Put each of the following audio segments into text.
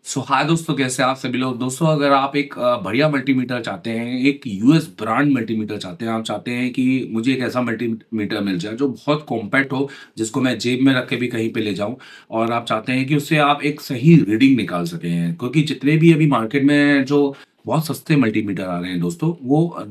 हाय दोस्तों, कैसे आप सभी लोग। दोस्तों, अगर आप एक बढ़िया मल्टीमीटर चाहते हैं, एक यूएस ब्रांड मल्टीमीटर चाहते हैं, आप चाहते हैं कि मुझे एक ऐसा मल्टीमीटर मिल जाए जो बहुत कॉम्पैक्ट हो, जिसको मैं जेब में रख के भी कहीं पे ले जाऊं, और आप चाहते हैं कि उससे आप एक सही रीडिंग निकाल सकें, क्योंकि जितने भी अभी मार्केट में जो बहुत सस्ते मल्टीमीटर आ रहे हैं दोस्तों, वो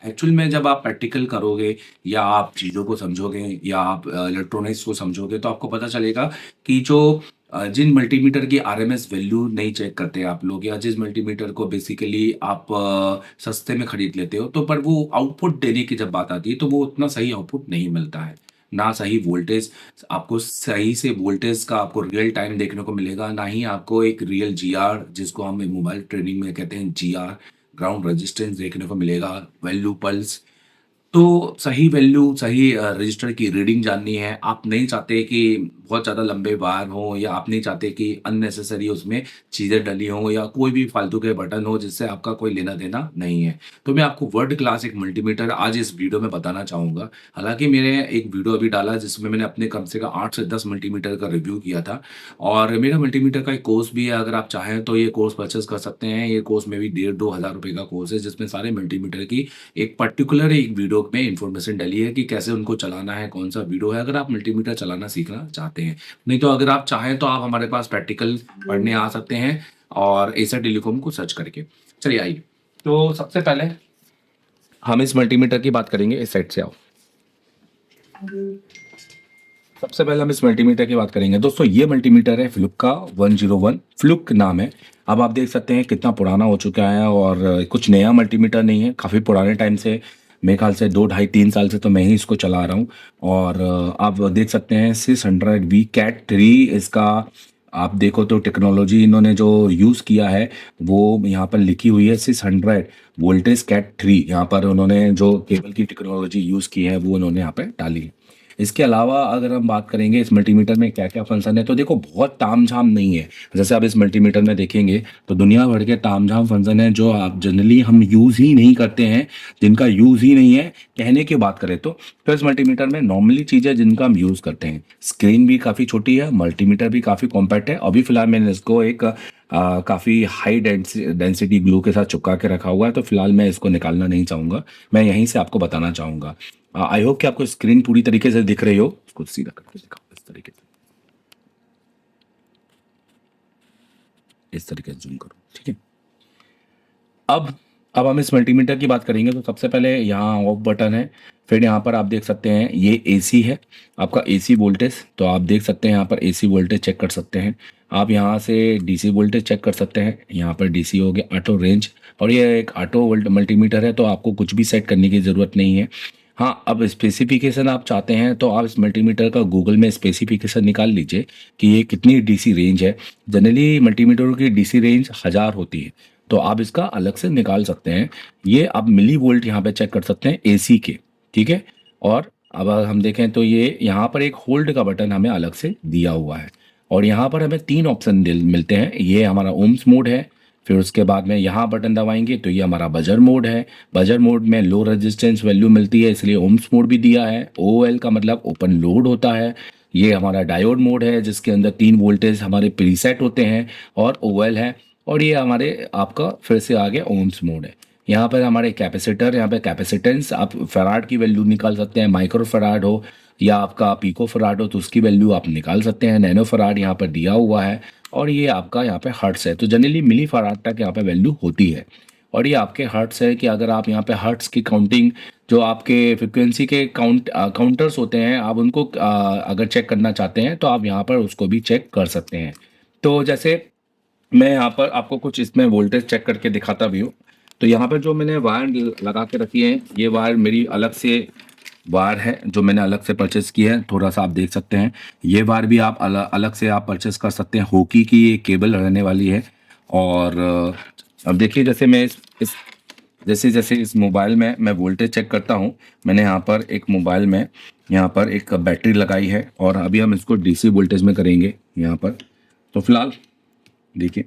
एक्चुअल में जब आप प्रैक्टिकल करोगे या आप चीज़ों को समझोगे या आप इलेक्ट्रॉनिक्स को समझोगे, तो आपको पता चलेगा कि जो जिन मल्टीमीटर की आरएमएस वैल्यू नहीं चेक करते आप लोग, या जिस मल्टीमीटर को बेसिकली आप सस्ते में खरीद लेते हो, तो पर वो आउटपुट देने की जब बात आती है, तो वो उतना सही आउटपुट नहीं मिलता है। ना सही वोल्टेज, आपको सही से वोल्टेज का आपको रियल टाइम देखने को मिलेगा, ना ही आपको एक रियल जीआर, जिसको हम मोबाइल ट्रेनिंग में कहते हैं जीआर, ग्राउंड रेजिस्टेंस देखने को मिलेगा, वैल्यू पल्स। तो सही वैल्यू, सही रजिस्टर की रीडिंग जाननी है। आप नहीं चाहते कि बहुत ज़्यादा लंबे वायर हों, या आप नहीं चाहते कि अननेसेसरी उसमें चीज़ें डली हों, या कोई भी फालतू के बटन हो जिससे आपका कोई लेना-देना नहीं है। तो मैं आपको वर्ल्ड क्लास एक मल्टीमीटर आज इस वीडियो में बताना चाहूँगा। हालाँकि मैंने एक वीडियो अभी डाला जिसमें मैंने अपने कम से कम 8 से 10 मल्टीमीटर का रिव्यू किया था, और मेरा मल्टीमीटर का एक कोर्स भी है। अगर आप चाहें तो ये कोर्स परचेज़ कर सकते हैं। ये कोर्स में भी 1,500-2,000 रुपए का कोर्स है, जिसमें सारे मल्टीमीटर की एक पर्टिकुलर एक वीडियो में इन्फॉर्मेशन डली है कि कैसे उनको चलाना है, कौन सा वीडियो है, अगर आप मल्टीमीटर चलाना सीखना चाहते हैं। नहीं तो अगर आप चाहें तो आप हमारे पास प्रैक्टिकल पढ़ने आ सकते हैं, और एसर टेलीकॉम को सर्च करके। चलिए आइए, तो सबसे पहले हम इस मल्टीमीटर की बात करेंगे। इस साइड से आओ। सबसे पहले हम इस मल्टीमीटर की बात करेंगे। दोस्तों, ये मल्टीमीटर है फ्लुक का 101, फ्लुक नाम है। अब आप देख सकते हैं कितना पुराना हो चुका है, और कुछ नया मल्टीमीटर नहीं है, काफ़ी पुराने टाइम से, मेरे ख्याल से 2 ढाई 3 साल से तो मैं ही इसको चला रहा हूँ। और आप देख सकते हैं 600V कैट 3 इसका। आप देखो तो टेक्नोलॉजी इन्होंने जो यूज़ किया है वो यहाँ पर लिखी हुई है 600 वोल्टेज कैट 3। यहाँ पर उन्होंने जो केबल की टेक्नोलॉजी यूज़ की है वो उन्होंने यहाँ पे डाली है। इसके अलावा अगर हम बात करेंगे इस मल्टीमीटर में क्या-क्या फंक्शन है, तो देखो बहुत तामझाम नहीं है। जैसे आप इस मल्टीमीटर में देखेंगे तो दुनिया भर के तामझाम फंक्शन हैं जो आप जनरली हम यूज़ ही नहीं करते हैं, जिनका यूज़ ही नहीं है कहने की बात करें तो। इस मल्टीमीटर में नॉर्मली चीज़ें जिनका हम यूज़ करते हैं, स्क्रीन भी काफ़ी छोटी है, मल्टीमीटर भी काफ़ी कॉम्पैक्ट है। अभी फ़िलहाल मैंने इसको एक काफ़ी हाई डेंसिटी ग्लू के साथ चिपका के रखा हुआ है, तो फ़िलहाल मैं इसको निकालना नहीं चाहूँगा। मैं यहीं से आपको बताना चाहूँगा। आई होप कि आपको स्क्रीन पूरी तरीके से दिख रही हो। उसको सीधा करके दिखाओ इस तरीके से, इस तरीके से जूम करो, ठीक है। अब हम इस मल्टीमीटर की बात करेंगे, तो सबसे पहले यहाँ ऑफ बटन है। फिर यहाँ पर आप देख सकते हैं ये एसी है, आपका एसी वोल्टेज। तो आप देख सकते हैं यहाँ पर एसी वोल्टेज चेक कर सकते हैं। आप यहाँ से डीसी वोल्टेज चेक कर सकते हैं। यहाँ पर डीसी हो गया, ऑटो रेंज। और ये एक ऑटो वोल्ट मल्टीमीटर है, तो आपको कुछ भी सेट करने की ज़रूरत नहीं है। हाँ, अब स्पेसिफिकेशन आप चाहते हैं तो आप इस मल्टीमीटर का गूगल में स्पेसिफिकेशन निकाल लीजिए कि ये कितनी डीसी रेंज है। जनरली मल्टीमीटरों की डीसी रेंज 1000 होती है, तो आप इसका अलग से निकाल सकते हैं। ये आप मिली वोल्ट यहाँ पे चेक कर सकते हैं एसी के, ठीक है। और अब अगर हम देखें तो ये यहाँ पर एक होल्ड का बटन हमें अलग से दिया हुआ है, और यहाँ पर हमें 3 ऑप्शन मिलते हैं। ये हमारा ओम्स मोड है। फिर उसके बाद में यहाँ बटन दबाएंगे तो ये हमारा बजर मोड है। बजर मोड में लो रेजिस्टेंस वैल्यू मिलती है, इसलिए ओम्स मोड भी दिया है। ओएल का मतलब ओपन लोड होता है। ये हमारा डायोड मोड है, जिसके अंदर 3 वोल्टेज हमारे प्रीसेट होते हैं, और ओएल है। और ये हमारे आपका फिर से आगे ओम्स मोड है। यहाँ पर हमारे कैपेसिटर, यहाँ पे कैपेसिटेंस, आप फराड की वैल्यू निकाल सकते हैं। माइक्रो फराड हो या आपका पीको फराड हो तो उसकी वैल्यू आप निकाल सकते हैं। नैनो फराड यहाँ पर दिया हुआ है, और ये आपका यहाँ पे हर्ट्स है। तो जनरली मिली फराड तक यहाँ पे वैल्यू होती है। और ये आपके हर्ट्स है कि अगर आप यहाँ पे हर्ट्स की काउंटिंग, जो आपके फ्रिक्वेंसी के काउंटर्स होते हैं, आप उनको अगर चेक करना चाहते हैं तो आप यहाँ पर उसको भी चेक कर सकते हैं। तो जैसे मैं यहाँ पर आपको कुछ इसमें वोल्टेज चेक करके दिखाता भी हूँ। तो यहाँ पर जो मैंने वायर लगा के रखी है, ये वायर मेरी अलग से वायर है जो मैंने अलग से परचेस की है। थोड़ा सा आप देख सकते हैं, ये वायर भी आप अलग से आप परचेस कर सकते हैं। होकी की ये केबल रहने वाली है। और अब देखिए, जैसे मैं इस जैसे जैसे इस मोबाइल में मैं वोल्टेज चेक करता हूँ, मैंने यहाँ पर एक मोबाइल में यहाँ पर एक बैटरी लगाई है, और अभी हम इसको डीसी वोल्टेज में करेंगे यहाँ पर। तो फिलहाल देखिए,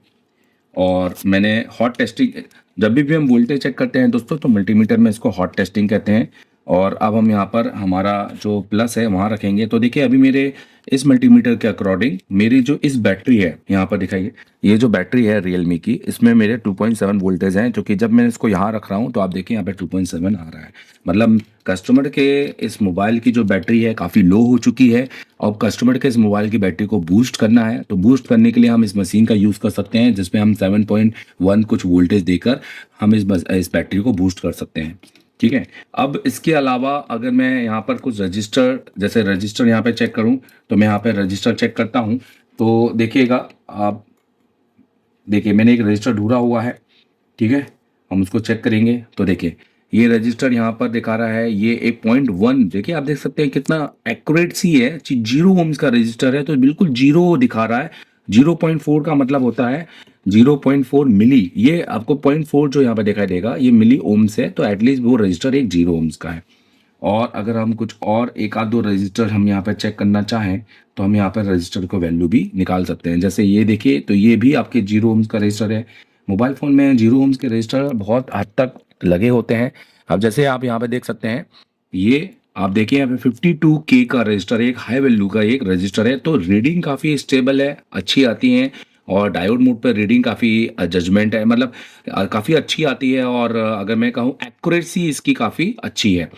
और मैंने हॉट टेस्टिंग, जब भी हम वोल्टेज चेक करते हैं दोस्तों, तो मल्टीमीटर में इसको हॉट टेस्टिंग कहते हैं। और अब हम यहाँ पर हमारा जो प्लस है वहाँ रखेंगे। तो देखिए अभी मेरे इस मल्टीमीटर के अकॉर्डिंग मेरी जो इस बैटरी है यहाँ पर दिखाइए, ये जो बैटरी है रियलमी की, इसमें मेरे 2.7 वोल्टेज हैं, जो कि जब मैं इसको यहाँ रख रहा हूँ तो आप देखिए यहाँ पे 2.7 आ रहा है। मतलब कस्टमर के इस मोबाइल की जो बैटरी है काफ़ी लो हो चुकी है, और कस्टमर के इस मोबाइल की बैटरी को बूस्ट करना है, तो बूस्ट करने के लिए हम इस मशीन का यूज़ कर सकते हैं, जिसमें हम 7.1 कुछ वोल्टेज देकर हम इस बैटरी को बूस्ट कर सकते हैं। ठीक है। अब इसके अलावा अगर मैं यहाँ पर कुछ रजिस्टर, जैसे रजिस्टर यहाँ पे चेक करूँ, तो मैं यहाँ पे रजिस्टर चेक करता हूँ, तो देखिएगा आप, देखिए मैंने एक रजिस्टर ढूंढा हुआ है। ठीक है, हम उसको चेक करेंगे तो देखिए ये रजिस्टर यहाँ पर दिखा रहा है, ये 1.1, देखिए आप देख सकते हैं कितना एक्यूरेट सी है, 0 ओम्स का रजिस्टर है, तो बिल्कुल 0 दिखा रहा है। 0.4 का मतलब होता है 0.4 मिली, ये आपको 0.4 जो यहाँ पर दिखाई देगा ये मिली ओम्स है, तो एटलीस्ट वो रजिस्टर एक 0 ओम्स का है। और अगर हम कुछ और एक आध दो रजिस्टर हम यहाँ पर चेक करना चाहें, तो हम यहाँ पर रजिस्टर को वैल्यू भी निकाल सकते हैं। जैसे ये देखिए, तो ये भी आपके 0 ओम्स का रजिस्टर है। मोबाइल फ़ोन में 0 ओम्स के रजिस्टर बहुत हद तक लगे होते हैं। अब जैसे आप यहाँ पे देख सकते हैं, ये आप देखिए यहाँ पे 52K का रजिस्टर है, एक हाई वैल्यू का एक रजिस्टर है, तो रीडिंग काफ़ी स्टेबल है, अच्छी आती है, और डायोड मोड पर रीडिंग काफ़ी जजमेंट है, मतलब काफ़ी अच्छी आती है, और अगर मैं कहूँ एक्यूरेसी इसकी काफ़ी अच्छी है।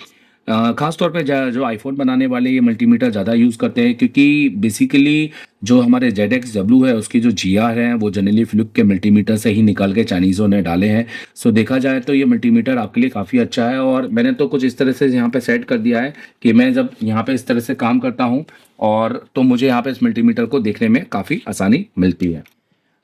खास तौर पे जो आईफोन बनाने वाले ये मल्टीमीटर ज़्यादा यूज़ करते हैं, क्योंकि बेसिकली जो हमारे ZXW है उसकी जो GR है वो जनरली फ्लिप के मल्टीमीटर से ही निकाल के चाइनीज़ों ने डाले हैं। सो देखा जाए तो ये मल्टीमीटर आपके लिए काफ़ी अच्छा है, और मैंने तो कुछ इस तरह से यहाँ पे सेट कर दिया है कि मैं जब यहाँ पे इस तरह से काम करता हूँ, और तो मुझे यहाँ पे इस मल्टीमीटर को देखने में काफ़ी आसानी मिलती है।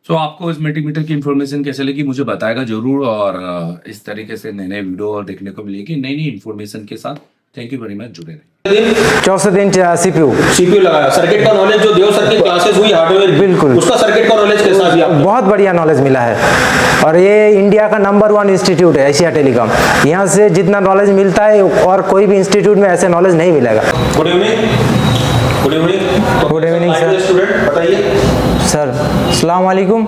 सो आपको इस मल्टीमीटर की इन्फॉर्मेशन कैसे लगी मुझे बताएगा जरूर, और इस तरीके से नए नए वीडियो और देखने को मिलेगी नई नई इन्फॉर्मेशन के साथ। थैंक यू वेरी मच, जुड़े रहिए। 64 इंच सीपीयू लगाया। सर्किट का नॉलेज जो देव सर की क्लासेस हुई हार्डवेयर, बिल्कुल उसका सर्किट का नॉलेज कैसा भी आपको? बहुत बढ़िया नॉलेज मिला है, और ये इंडिया का नंबर 1 इंस्टीट्यूट है एशिया टेलीकॉम। यहाँ से जितना नॉलेज मिलता है और कोई भी इंस्टीट्यूट में ऐसे नॉलेज नहीं मिलेगा। Good evening. Good evening. Good evening sir. Student बताइए सर। अस्सलाम वालेकुम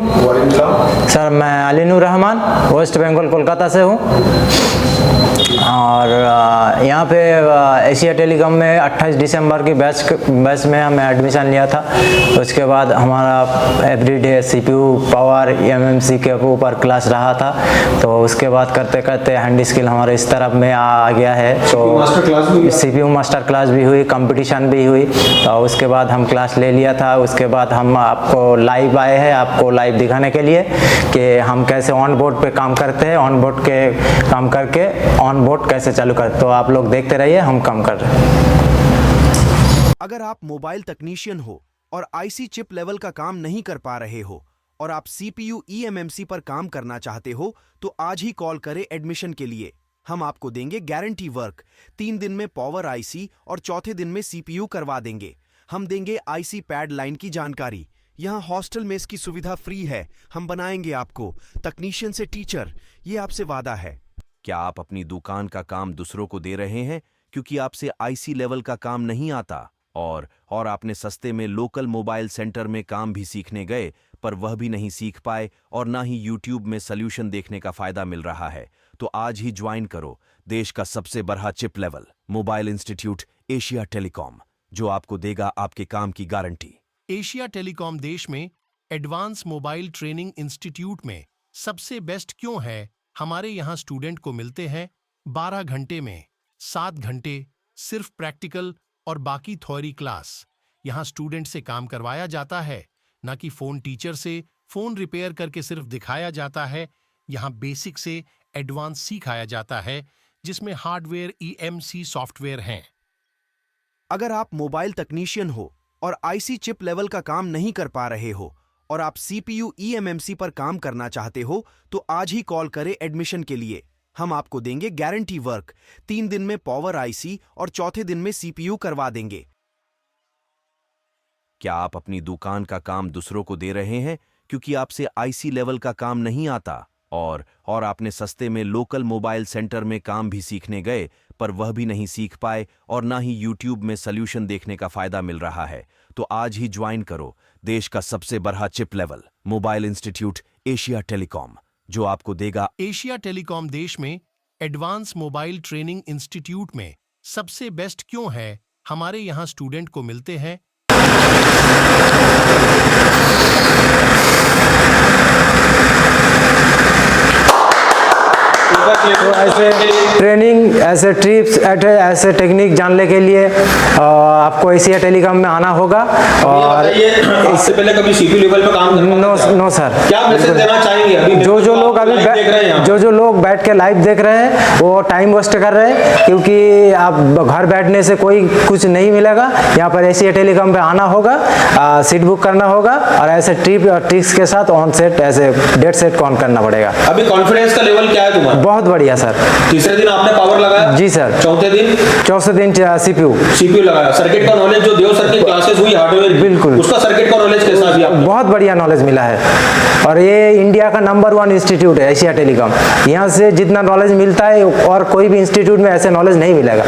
सर, मैं अलीनुर रहमान वेस्ट बंगाल कोलकाता से हूँ, और यहाँ पे एशिया टेलीकॉम में 28 दिसंबर की बैच में हमें एडमिशन लिया था। उसके बाद हमारा एवरीडे सीपीयू पावर एमएमसी के ऊपर क्लास रहा था, तो उसके बाद करते करते हैंड स्किल हमारे इस तरफ में आ गया है। तो सीपीयू मास्टर क्लास भी हुई, कंपटीशन भी हुई, तो उसके बाद हम क्लास ले लिया था। उसके बाद हम आपको लाइव आए हैं, आपको लाइव दिखाने के लिए कि हम कैसे ऑन बोर्ड पे काम करते हैं, ऑन बोर्ड के काम करके ऑन बोर्ड कैसे चालू करते, तो आप लोग देखते रहिए, हम काम कर रहे हैं। अगर आप मोबाइल तकनीशियन हो और आईसी चिप लेवल का काम नहीं कर पा रहे हो, और आप सीपीयू eMMC पर काम करना चाहते हो, तो आज ही कॉल करें एडमिशन के लिए। हम आपको देंगे गारंटी वर्क, 3 दिन में पावर आईसी और चौथे दिन में सीपीयू करवा देंगे। हम देंगे आईसी पैड लाइन की जानकारी। यहाँ हॉस्टल मेस की सुविधा फ्री है। हम बनाएंगे आपको तकनीशियन से टीचर, ये आपसे वादा है। क्या आप अपनी दुकान का काम दूसरों को दे रहे हैं क्योंकि आपसे आईसी लेवल का काम नहीं आता, और आपने सस्ते में लोकल मोबाइल सेंटर में काम भी सीखने गए पर वह भी नहीं सीख पाए, और ना ही यूट्यूब में सॉल्यूशन देखने का फायदा मिल रहा है? तो आज ही ज्वाइन करो देश का सबसे बड़ा chip level mobile institute Asia telecom, जो आपको देगा आपके काम की गारंटी। एशिया टेलीकॉम देश में एडवांस मोबाइल ट्रेनिंग इंस्टीट्यूट में सबसे बेस्ट क्यों है? हमारे यहाँ स्टूडेंट को मिलते हैं 12 घंटे में 7 घंटे सिर्फ प्रैक्टिकल और बाकी थ्योरी क्लास। यहाँ स्टूडेंट से काम करवाया जाता है, ना कि फ़ोन टीचर से फ़ोन रिपेयर करके सिर्फ दिखाया जाता है। यहाँ बेसिक से एडवांस सिखाया जाता है, जिसमें हार्डवेयर EMC सॉफ्टवेयर हैं। अगर आप मोबाइल तकनीशियन हो और आईसी चिप लेवल का काम नहीं कर पा रहे हो, और आप सीपीयू eMMC पर काम करना चाहते हो, तो आज ही कॉल करें एडमिशन के लिए। हम आपको देंगे गारंटी वर्क, 3 दिन में पावर आईसी और चौथे दिन में सीपीयू करवा देंगे। क्या आप अपनी दुकान का काम दूसरों को दे रहे हैं क्योंकि आपसे आईसी लेवल का काम नहीं आता, और आपने सस्ते में लोकल मोबाइल सेंटर में काम भी सीखने गए पर वह भी नहीं सीख पाए, और ना ही यूट्यूब में सॉल्यूशन देखने का फायदा मिल रहा है? तो आज ही ज्वाइन करो देश का सबसे बड़ा chip level mobile institute Asia telecom, जो आपको देगा। एशिया टेलीकॉम देश में एडवांस मोबाइल ट्रेनिंग इंस्टीट्यूट में सबसे बेस्ट क्यों है, हमारे यहाँ स्टूडेंट को मिलते हैं। तो ऐसे ट्रेनिंग, ऐसे ट्रिप्स, ऐसे टेक्निक जानने के लिए आपको एशिया टेलीकॉम में आना होगा। और इससे पहले कभी सीपीयू लेवल पे काम करना नो सर। क्या मैसेज देना चाहेंगे अभी जो लोग अभी जो लोग बैठ के लाइव देख रहे हैं वो टाइम वेस्ट कर रहे हैं, क्योंकि आप घर बैठने से कोई कुछ नहीं मिलेगा। यहाँ पर एशिया टेलीकॉम पे आना होगा, सीट बुक करना होगा और ऐसे ट्रिप और ट्रिक्स के साथ ऑन सेट, ऐसे डेट सेट ऑन करना पड़ेगा। अभी कॉन्फिडेंस का लेवल क्या है तुम्हारा? बहुत बढ़िया सर। तीसरे दिन आपने पावर लगाया? जी सर। चौथे दिन सीपीयू लगाया। सर्किट का नॉलेज जो देव सर की क्लासेस हुई हार्डवेयर, बिल्कुल, उसका सर्किट का नॉलेज कैसा भी आपको? बहुत बढ़िया नॉलेज मिला है। और ये इंडिया का नंबर 1 इंस्टीट्यूट है एशिया टेलीकॉम। यहाँ से जितना नॉलेज मिलता है और कोई भी इंस्टीट्यूट में ऐसे नॉलेज नहीं मिलेगा।